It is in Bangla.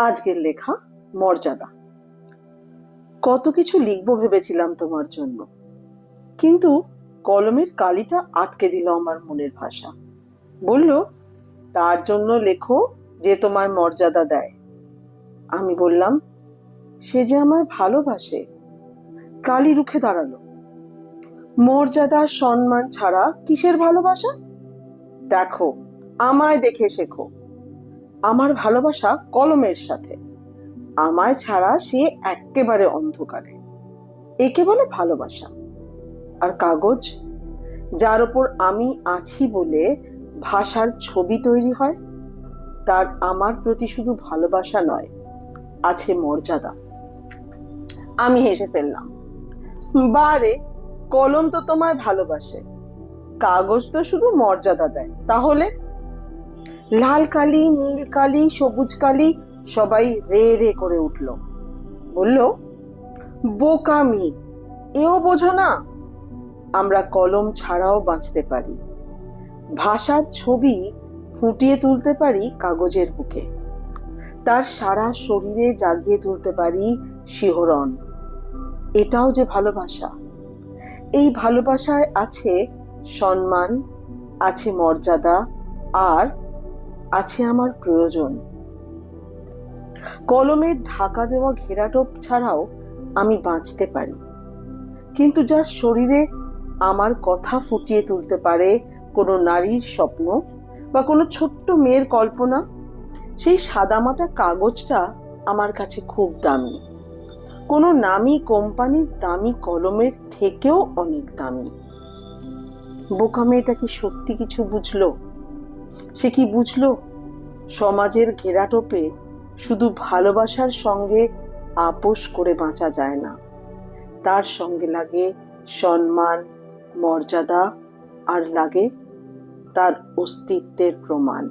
আজকের লেখা মর্যাদা। কত কিছু লিখবো ভেবেছিলাম তোমার জন্য, কিন্তু কলমের কালিটা আটকে দিল আমার মনের ভাষা। বলল, তার জন্য লেখো যে তোমায় মর্যাদা দেয়। আমি বললাম, সে যে আমায় ভালোবাসে। কালি রুখে দাঁড়ালো। মর্যাদা সম্মান ছাড়া কিসের ভালোবাসা? দেখো, আমায় দেখে শেখো। আমার ভালোবাসা কলমের সাথে, আমায় ছাড়া সে একেবারে অন্ধকারে। একে বলে ভালোবাসা। আর কাগজ, যার ওপর আমি আছি বলে ভাষার ছবি তৈরি হয়, তার আমার প্রতি শুধু ভালোবাসা নয়, আছে মর্যাদা। আমি হেসে ফেললাম। বারে, কলম তো তোমায় ভালোবাসে, কাগজ তো শুধু মর্যাদা দেয়। তাহলে লাল কালি, নীল কালি, সবুজ কালি, সবাই রে রে করে উঠল। বলল, বোকামি, এও বোঝো না? আমরা কলম ছাড়াও বাঁচতে পারি। ভাষার ছবি ফুটিয়ে তুলতে পারি কাগজের বুকে। তার সারা শরীরে জাগিয়ে তুলতে পারি শিহরণ। এটাও যে ভালোবাসা। এই ভালোবাসায় আছে সম্মান, আছে মর্যাদা, আর আছে আমার প্রয়োজন। কলমের ঢাকা দেওয়া ঘেরাটোপ ছাড়াও আমি বাঁচতে পারি, কিন্তু যার শরীরে আমার কথা ফুটিয়ে তুলতে পারে কোনো নারীর স্বপ্ন বা কোনো ছোট্ট মেয়ের কল্পনা, সেই সাদামাটা কাগজটা আমার কাছে খুব দামি। কোনো নামী কোম্পানির দামি কলমের থেকেও অনেক দামি। বোকা মেয়েটা কি সত্যি কিছু বুঝলো? সে কি বুঝলো সমাজের ঘেরাটোপে শুধু ভালোবাসার সঙ্গে আপোষ করে বাঁচা যায় না, তার সঙ্গে লাগে সম্মান, মর্যাদা, আর লাগে তার অস্তিত্বের প্রমাণ।